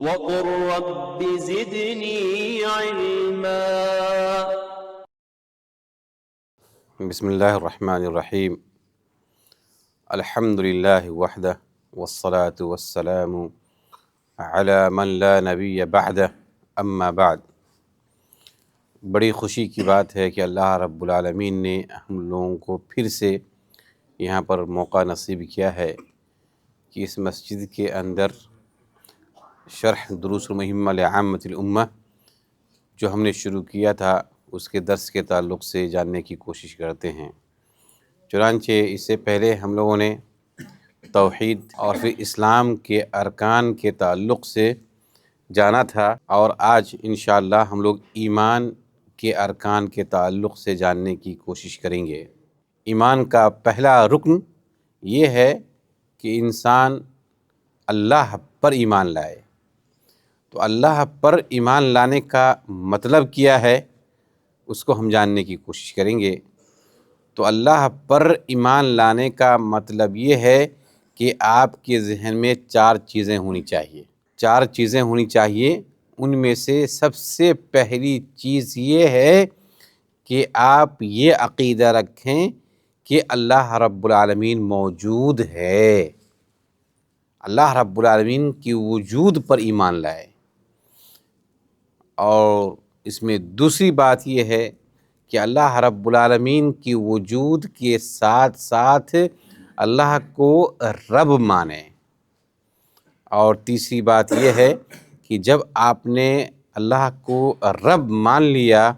وقل رب زدنی علما۔ بسم اللہ الرحمن الرحیم۔ الحمد للہ وحدہ والصلاة والسلام علی من لا نبی بعدہ، اما بعد۔ بڑی خوشی کی بات ہے کہ اللہ رب العالمین نے ہم لوگوں کو پھر سے یہاں پر موقع نصیب کیا ہے کہ اس مسجد کے اندر شرح دروس المہمہ لعامۃ الامہ جو ہم نے شروع کیا تھا اس کے درس کے تعلق سے جاننے کی کوشش کرتے ہیں۔ چنانچہ اس سے پہلے ہم لوگوں نے توحید اور پھر اسلام کے ارکان کے تعلق سے جانا تھا، اور آج انشاءاللہ ہم لوگ ایمان کے ارکان کے تعلق سے جاننے کی کوشش کریں گے۔ ایمان کا پہلا رکن یہ ہے کہ انسان اللہ پر ایمان لائے۔ تو اللہ پر ایمان لانے کا مطلب کیا ہے اس کو ہم جاننے کی کوشش کریں گے۔ تو اللہ پر ایمان لانے کا مطلب یہ ہے کہ آپ کے ذہن میں چار چیزیں ہونی چاہیے۔ چار چیزیں ہونی چاہیے، ان میں سے سب سے پہلی چیز یہ ہے کہ آپ یہ عقیدہ رکھیں کہ اللہ رب العالمین موجود ہے۔ اللہ رب العالمین کی وجود پر ایمان لائے۔ اور اس میں دوسری بات یہ ہے کہ اللہ رب العالمین کی وجود کے ساتھ ساتھ اللہ کو رب مانے۔ اور تیسری بات یہ ہے کہ جب آپ نے اللہ کو رب مان لیا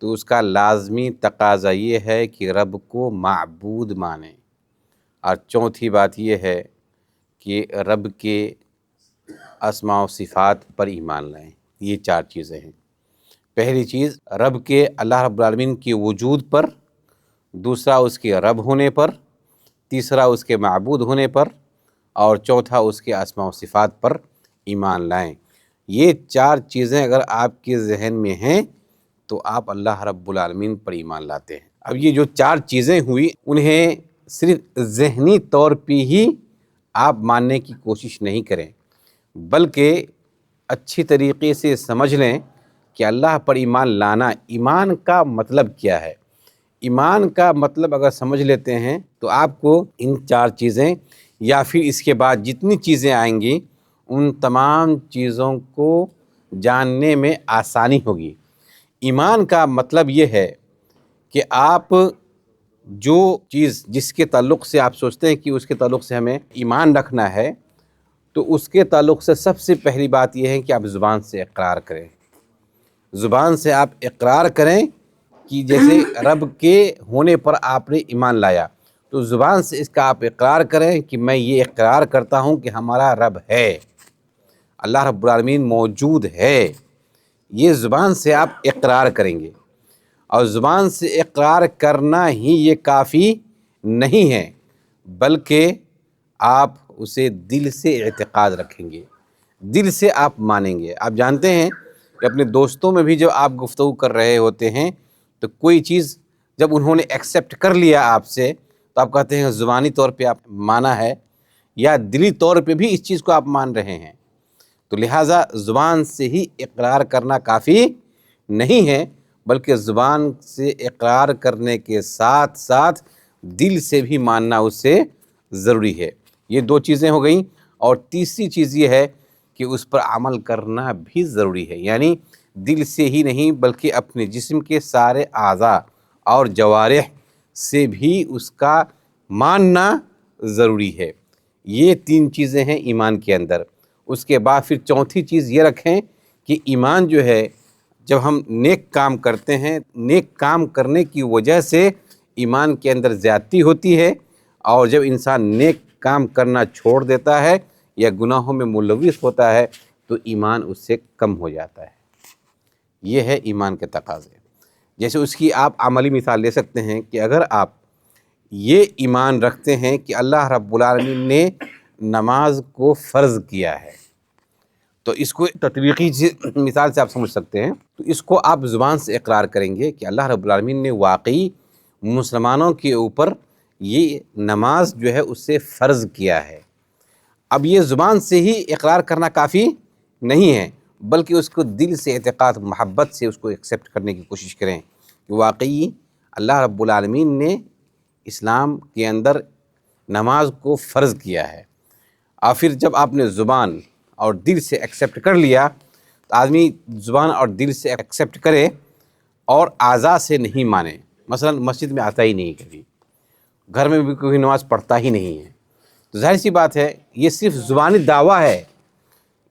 تو اس کا لازمی تقاضا یہ ہے کہ رب کو معبود مانے۔ اور چوتھی بات یہ ہے کہ رب کے اسماء و صفات پر ایمان لائیں۔ یہ چار چیزیں ہیں۔ پہلی چیز رب کے، اللہ رب العالمین کی وجود پر، دوسرا اس کے رب ہونے پر، تیسرا اس کے معبود ہونے پر، اور چوتھا اس کے اسماء و صفات پر ایمان لائیں۔ یہ چار چیزیں اگر آپ کے ذہن میں ہیں تو آپ اللہ رب العالمین پر ایمان لاتے ہیں۔ اب یہ جو چار چیزیں ہوئی انہیں صرف ذہنی طور پہ ہی آپ ماننے کی کوشش نہیں کریں، بلکہ اچھی طریقے سے سمجھ لیں کہ اللہ پر ایمان لانا، ایمان کا مطلب کیا ہے۔ ایمان کا مطلب اگر سمجھ لیتے ہیں تو آپ کو ان چار چیزیں یا پھر اس کے بعد جتنی چیزیں آئیں گی ان تمام چیزوں کو جاننے میں آسانی ہوگی۔ ایمان کا مطلب یہ ہے کہ آپ جو چیز جس کے تعلق سے آپ سوچتے ہیں کہ اس کے تعلق سے ہمیں ایمان رکھنا ہے، تو اس کے تعلق سے سب سے پہلی بات یہ ہے کہ آپ زبان سے اقرار کریں۔ زبان سے آپ اقرار کریں کہ جیسے رب کے ہونے پر آپ نے ایمان لایا، تو زبان سے اس کا آپ اقرار کریں کہ میں یہ اقرار کرتا ہوں کہ ہمارا رب ہے، اللہ رب العالمین موجود ہے۔ یہ زبان سے آپ اقرار کریں گے، اور زبان سے اقرار کرنا ہی یہ کافی نہیں ہے، بلکہ آپ اسے دل سے اعتقاد رکھیں گے، دل سے آپ مانیں گے۔ آپ جانتے ہیں کہ اپنے دوستوں میں بھی جب آپ گفتگو کر رہے ہوتے ہیں تو کوئی چیز جب انہوں نے ایکسیپٹ کر لیا آپ سے تو آپ کہتے ہیں زبانی طور پہ آپ مانا ہے، یا دلی طور پہ بھی اس چیز کو آپ مان رہے ہیں۔ تو لہٰذا زبان سے ہی اقرار کرنا کافی نہیں ہے، بلکہ زبان سے اقرار کرنے کے ساتھ ساتھ دل سے بھی ماننا اس سے ضروری ہے۔ یہ دو چیزیں ہو گئیں، اور تیسری چیز یہ ہے کہ اس پر عمل کرنا بھی ضروری ہے، یعنی دل سے ہی نہیں بلکہ اپنے جسم کے سارے اعضاء اور جوارح سے بھی اس کا ماننا ضروری ہے۔ یہ تین چیزیں ہیں ایمان کے اندر۔ اس کے بعد پھر چوتھی چیز یہ رکھیں کہ ایمان جو ہے، جب ہم نیک کام کرتے ہیں، نیک کام کرنے کی وجہ سے ایمان کے اندر زیادتی ہوتی ہے، اور جب انسان نیک کام کرنا چھوڑ دیتا ہے یا گناہوں میں ملوث ہوتا ہے تو ایمان اس سے کم ہو جاتا ہے۔ یہ ہے ایمان کے تقاضے۔ جیسے اس کی آپ عملی مثال لے سکتے ہیں کہ اگر آپ یہ ایمان رکھتے ہیں کہ اللہ رب العالمین نے نماز کو فرض کیا ہے، تو اس کو تطبیقی مثال سے آپ سمجھ سکتے ہیں۔ تو اس کو آپ زبان سے اقرار کریں گے کہ اللہ رب العالمین نے واقعی مسلمانوں کے اوپر یہ نماز جو ہے اس سے فرض کیا ہے۔ اب یہ زبان سے ہی اقرار کرنا کافی نہیں ہے، بلکہ اس کو دل سے اعتقاد محبت سے اس کو ایکسیپٹ کرنے کی کوشش کریں کہ واقعی اللہ رب العالمین نے اسلام کے اندر نماز کو فرض کیا ہے۔ اور پھر جب آپ نے زبان اور دل سے ایکسیپٹ کر لیا تو آدمی زبان اور دل سے ایکسیپٹ کرے اور اعضاء سے نہیں مانے، مثلا مسجد میں آتا ہی نہیں، کبھی گھر میں بھی کوئی نماز پڑھتا ہی نہیں ہے، تو ظاہر سی بات ہے یہ صرف زبانی دعویٰ ہے،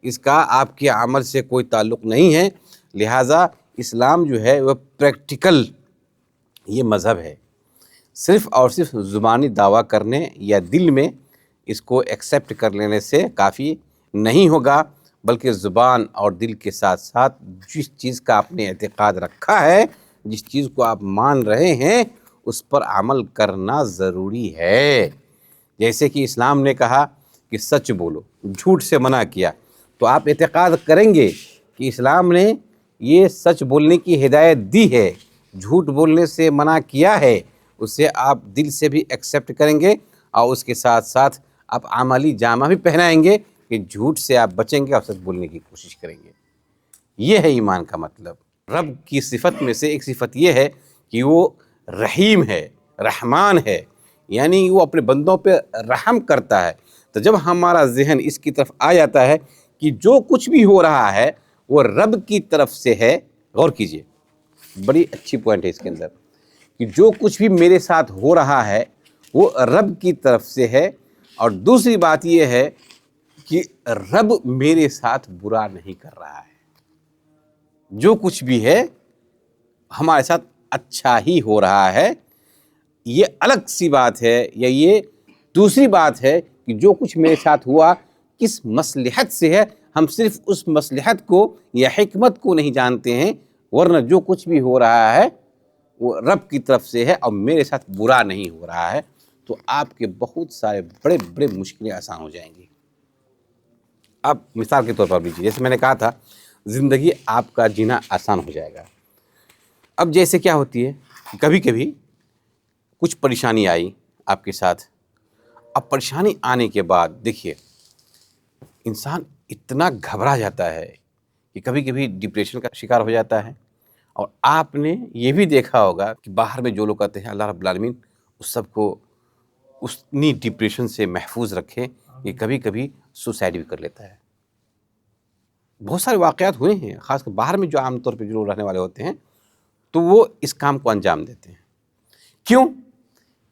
اس کا آپ کے عمل سے کوئی تعلق نہیں ہے۔ لہٰذا اسلام جو ہے وہ پریکٹیکل یہ مذہب ہے، صرف اور صرف زبانی دعویٰ کرنے یا دل میں اس کو ایکسیپٹ کر لینے سے کافی نہیں ہوگا، بلکہ زبان اور دل کے ساتھ ساتھ جس چیز کا آپ نے اعتقاد رکھا ہے، جس چیز کو آپ مان رہے ہیں، اس پر عمل کرنا ضروری ہے۔ جیسے کہ اسلام نے کہا کہ سچ بولو، جھوٹ سے منع کیا، تو آپ اعتقاد کریں گے کہ اسلام نے یہ سچ بولنے کی ہدایت دی ہے، جھوٹ بولنے سے منع کیا ہے، اسے آپ دل سے بھی ایکسیپٹ کریں گے اور اس کے ساتھ ساتھ آپ عملی جامہ بھی پہنائیں گے کہ جھوٹ سے آپ بچیں گے اور سچ بولنے کی کوشش کریں گے۔ یہ ہے ایمان کا مطلب۔ رب کی صفت میں سے ایک صفت یہ ہے کہ وہ رحیم ہے، رحمان ہے، یعنی وہ اپنے بندوں پہ رحم کرتا ہے۔ تو جب ہمارا ذہن اس کی طرف آ جاتا ہے کہ جو کچھ بھی ہو رہا ہے وہ رب کی طرف سے ہے، غور کیجئے، بڑی اچھی پوائنٹ ہے اس کے اندر، کہ جو کچھ بھی میرے ساتھ ہو رہا ہے وہ رب کی طرف سے ہے، اور دوسری بات یہ ہے کہ رب میرے ساتھ برا نہیں کر رہا ہے، جو کچھ بھی ہے ہمارے ساتھ اچھا ہی ہو رہا ہے۔ یہ الگ سی بات ہے، یا یہ دوسری بات ہے کہ جو کچھ میرے ساتھ ہوا کس مصلحت سے ہے، ہم صرف اس مصلحت کو یا حکمت کو نہیں جانتے ہیں، ورنہ جو کچھ بھی ہو رہا ہے وہ رب کی طرف سے ہے اور میرے ساتھ برا نہیں ہو رہا ہے، تو آپ کے بہت سارے بڑے بڑے مشکلیں آسان ہو جائیں گی۔ اب مثال کے طور پر لیجیے، جیسے میں نے کہا تھا زندگی آپ کا جینا آسان ہو جائے گا۔ اب جیسے کیا ہوتی ہے، کبھی کبھی کچھ پریشانی آئی آپ کے ساتھ، اب پریشانی آنے کے بعد دیکھیے انسان اتنا گھبرا جاتا ہے کہ کبھی کبھی ڈپریشن کا شکار ہو جاتا ہے، اور آپ نے یہ بھی دیکھا ہوگا کہ باہر میں جو لوگ کہتے ہیں اللہ رب العالمین اس سب کو اتنی ڈپریشن سے محفوظ رکھے کہ کبھی کبھی سوسائڈ بھی کر لیتا ہے۔ بہت سارے واقعات ہوئے ہیں، خاص کر باہر میں جو عام طور پہ جو لوگ رہنے والے ہوتے ہیں تو وہ اس کام کو انجام دیتے ہیں۔ کیوں؟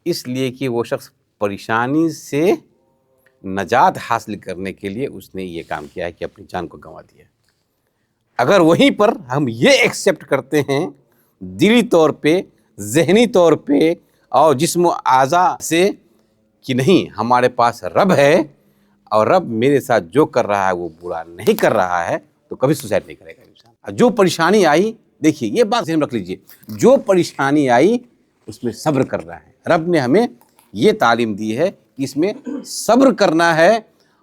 اس لیے کہ وہ شخص پریشانی سے نجات حاصل کرنے کے لیے اس نے یہ کام کیا ہے کہ اپنی جان کو گنوا دیا۔ اگر وہیں پر ہم یہ ایکسیپٹ کرتے ہیں دلی طور پہ، ذہنی طور پہ اور جسم و اعضاء سے کہ نہیں ہمارے پاس رب ہے اور رب میرے ساتھ جو کر رہا ہے وہ برا نہیں کر رہا ہے، تو کبھی سوسائڈ نہیں کرے گا انسان۔ جو پریشانی آئی، دیکھیے یہ بات ذہن میں رکھ لیجئے، جو پریشانی آئی اس میں صبر کرنا ہے۔ رب نے ہمیں یہ تعلیم دی ہے کہ اس میں صبر کرنا ہے،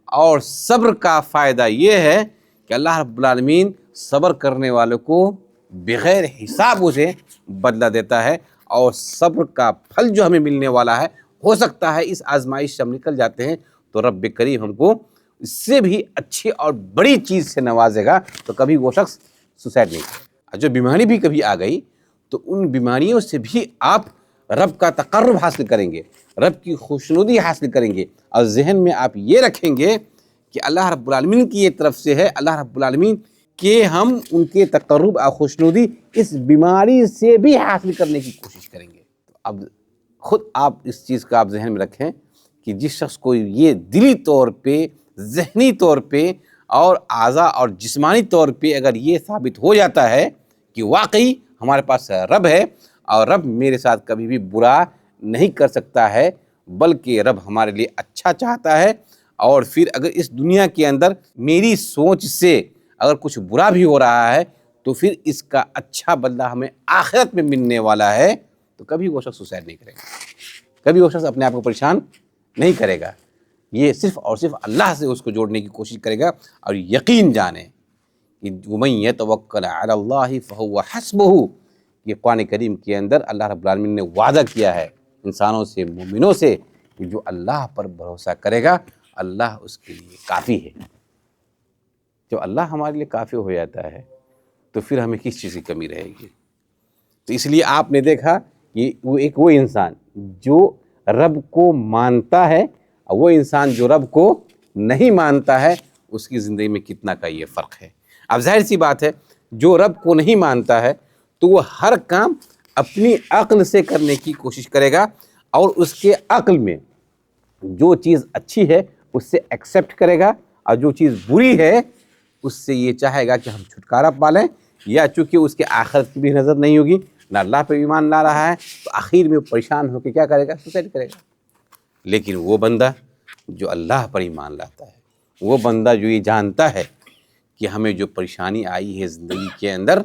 اور صبر کا فائدہ یہ ہے کہ اللہ رب العالمین صبر کرنے والوں کو بغیر حساب اسے بدلہ دیتا ہے، اور صبر کا پھل جو ہمیں ملنے والا ہے، ہو سکتا ہے اس آزمائش سے ہم نکل جاتے ہیں تو رب کریم ہم کو اس سے بھی اچھی اور بڑی چیز سے نوازے گا، تو کبھی وہ شخص سوسائڈ نہیں کرے۔ جو بیماری بھی کبھی آ گئی تو ان بیماریوں سے بھی آپ رب کا تقرب حاصل کریں گے، رب کی خوشنودی حاصل کریں گے، اور ذہن میں آپ یہ رکھیں گے کہ اللہ رب العالمین کی یہ طرف سے ہے، اللہ رب العالمین کہ ہم ان کے تقرب اور خوشنودی اس بیماری سے بھی حاصل کرنے کی کوشش کریں گے۔ اب خود آپ اس چیز کا آپ ذہن میں رکھیں کہ جس شخص کو یہ دلی طور پہ، ذہنی طور پہ اور اعضاء اور جسمانی طور پہ اگر یہ ثابت ہو جاتا ہے کہ واقعی ہمارے پاس رب ہے اور رب میرے ساتھ کبھی بھی برا نہیں کر سکتا ہے، بلکہ رب ہمارے لیے اچھا چاہتا ہے، اور پھر اگر اس دنیا کے اندر میری سوچ سے اگر کچھ برا بھی ہو رہا ہے تو پھر اس کا اچھا بدلہ ہمیں آخرت میں ملنے والا ہے، تو کبھی وہ شخص سوسائڈ نہیں کرے گا، کبھی وہ شخص اپنے آپ کو پریشان نہیں کرے گا۔ یہ صرف اور صرف اللہ سے اس کو جوڑنے کی کوشش کرے گا، اور یقین جانے کہ وَمَن يَتَوَكَّلْ عَلَى اللَّهِ فَهُوَ حَسْبُهُ، یہ قرآن کریم کے اندر اللہ رب العالمین نے وعدہ کیا ہے انسانوں سے، مومنوں سے، کہ جو اللہ پر بھروسہ کرے گا اللہ اس کے لیے کافی ہے۔ جب اللہ ہمارے لیے کافی ہو جاتا ہے تو پھر ہمیں کس چیز کی کمی رہے گی؟ تو اس لیے آپ نے دیکھا کہ وہ انسان جو رب کو مانتا ہے اور وہ انسان جو رب کو نہیں مانتا ہے، اس کی زندگی میں کتنا کا یہ فرق ہے۔ اب ظاہر سی بات ہے، جو رب کو نہیں مانتا ہے تو وہ ہر کام اپنی عقل سے کرنے کی کوشش کرے گا، اور اس کے عقل میں جو چیز اچھی ہے اس سے ایکسیپٹ کرے گا، اور جو چیز بری ہے اس سے یہ چاہے گا کہ ہم چھٹکارا پالیں، یا چونکہ اس کے آخرت کی بھی نظر نہیں ہوگی، نہ اللہ پہ ایمان لا رہا ہے، تو آخر میں پریشان ہو کے کیا کرے گا؟ سوسائڈ کرے گا۔ لیکن وہ بندہ جو اللہ پر ایمان لاتا ہے، وہ بندہ جو یہ جانتا ہے کہ ہمیں جو پریشانی آئی ہے زندگی کے اندر،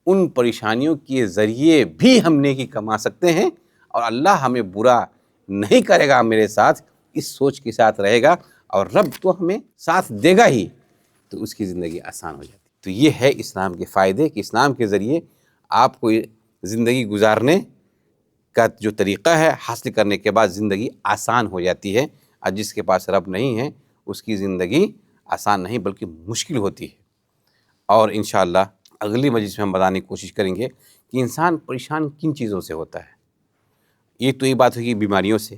ان پریشانیوں کے ذریعے بھی ہم نیکی کما سکتے ہیں، اور اللہ ہمیں برا نہیں کرے گا میرے ساتھ، اس سوچ کے ساتھ رہے گا، اور رب تو ہمیں ساتھ دے گا ہی، تو اس کی زندگی آسان ہو جاتی ہے۔ تو یہ ہے اسلام کے فائدے کہ اسلام کے ذریعے آپ کو زندگی گزارنے کا جو طریقہ ہے، حاصل کرنے کے بعد زندگی آسان ہو جاتی ہے، اور جس کے پاس رب نہیں ہے اس کی زندگی آسان نہیں بلکہ مشکل ہوتی ہے۔ اور انشاءاللہ اگلی مجلس میں ہم بتانے کی کوشش کریں گے کہ انسان پریشان کن چیزوں سے ہوتا ہے۔ یہ تو یہ بات ہوگی بیماریوں سے،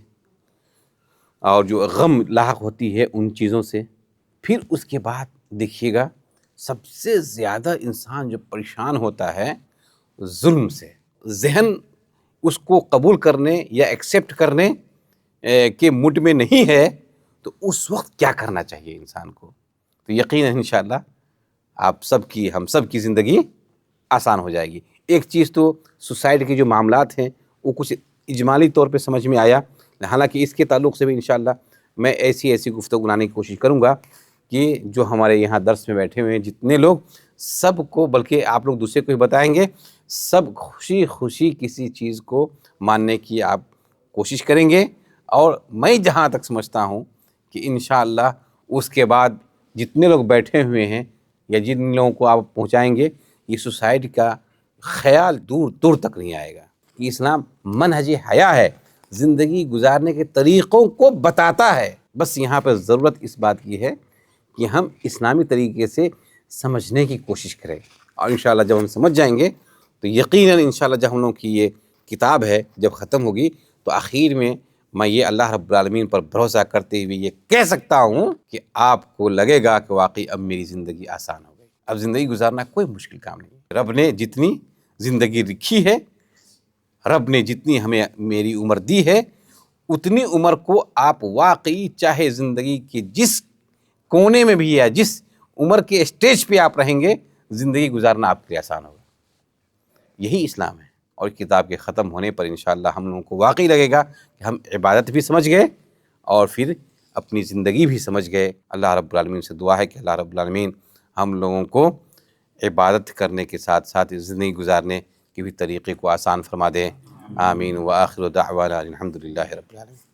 اور جو غم لاحق ہوتی ہے ان چیزوں سے۔ پھر اس کے بعد دیکھیے گا سب سے زیادہ انسان جو پریشان ہوتا ہے ظلم سے۔ ذہن اس کو قبول کرنے یا ایکسیپٹ کرنے کے موڈ میں نہیں ہے، تو اس وقت کیا کرنا چاہیے انسان کو؟ تو یقیناً انشاءاللہ ہم سب کی زندگی آسان ہو جائے گی۔ ایک چیز تو سوسائٹی کے جو معاملات ہیں وہ کچھ اجمالی طور پہ سمجھ میں آیا، حالانکہ اس کے تعلق سے بھی انشاءاللہ میں ایسی گفتگو لانے کی کوشش کروں گا کہ جو ہمارے یہاں درس میں بیٹھے ہوئے ہیں جتنے لوگ، سب کو، بلکہ آپ لوگ دوسرے کو بھی بتائیں گے، سب خوشی خوشی کسی چیز کو ماننے کی آپ کوشش کریں گے۔ اور میں جہاں تک سمجھتا ہوں کہ انشاءاللہ اس کے بعد جتنے لوگ بیٹھے ہوئے ہیں یا جن لوگوں کو آپ پہنچائیں گے، یہ سوسائٹی کا خیال دور دور تک نہیں آئے گا کہ اسلام منہج حیا ہے، زندگی گزارنے کے طریقوں کو بتاتا ہے۔ بس یہاں پہ ضرورت اس بات کی ہے کہ ہم اسلامی طریقے سے سمجھنے کی کوشش کریں، اور انشاءاللہ جب ہم سمجھ جائیں گے تو یقیناً انشاءاللہ جب ہم لوگوں کی یہ کتاب ہے جب ختم ہوگی تو آخر میں یہ اللہ رب العالمین پر بھروسہ کرتے ہوئے یہ کہہ سکتا ہوں کہ آپ کو لگے گا کہ واقعی اب میری زندگی آسان ہو گئی، اب زندگی گزارنا کوئی مشکل کام نہیں۔ رب نے جتنی زندگی لکھی ہے، رب نے جتنی ہمیں میری عمر دی ہے، اتنی عمر کو آپ واقعی چاہے زندگی کے جس کونے میں بھی ہے، جس عمر کے اسٹیج پہ آپ رہیں گے، زندگی گزارنا آپ کے لیے آسان ہوگا۔ یہی اسلام ہے، اور کتاب کے ختم ہونے پر انشاءاللہ ہم لوگوں کو واقعی لگے گا کہ ہم عبادت بھی سمجھ گئے اور پھر اپنی زندگی بھی سمجھ گئے۔ اللہ رب العالمین سے دعا ہے کہ اللہ رب العالمین ہم لوگوں کو عبادت کرنے کے ساتھ ساتھ زندگی گزارنے کے بھی طریقے کو آسان فرما دے۔ آمین۔ وآخر دعوانا الحمدللہ رب العالمین۔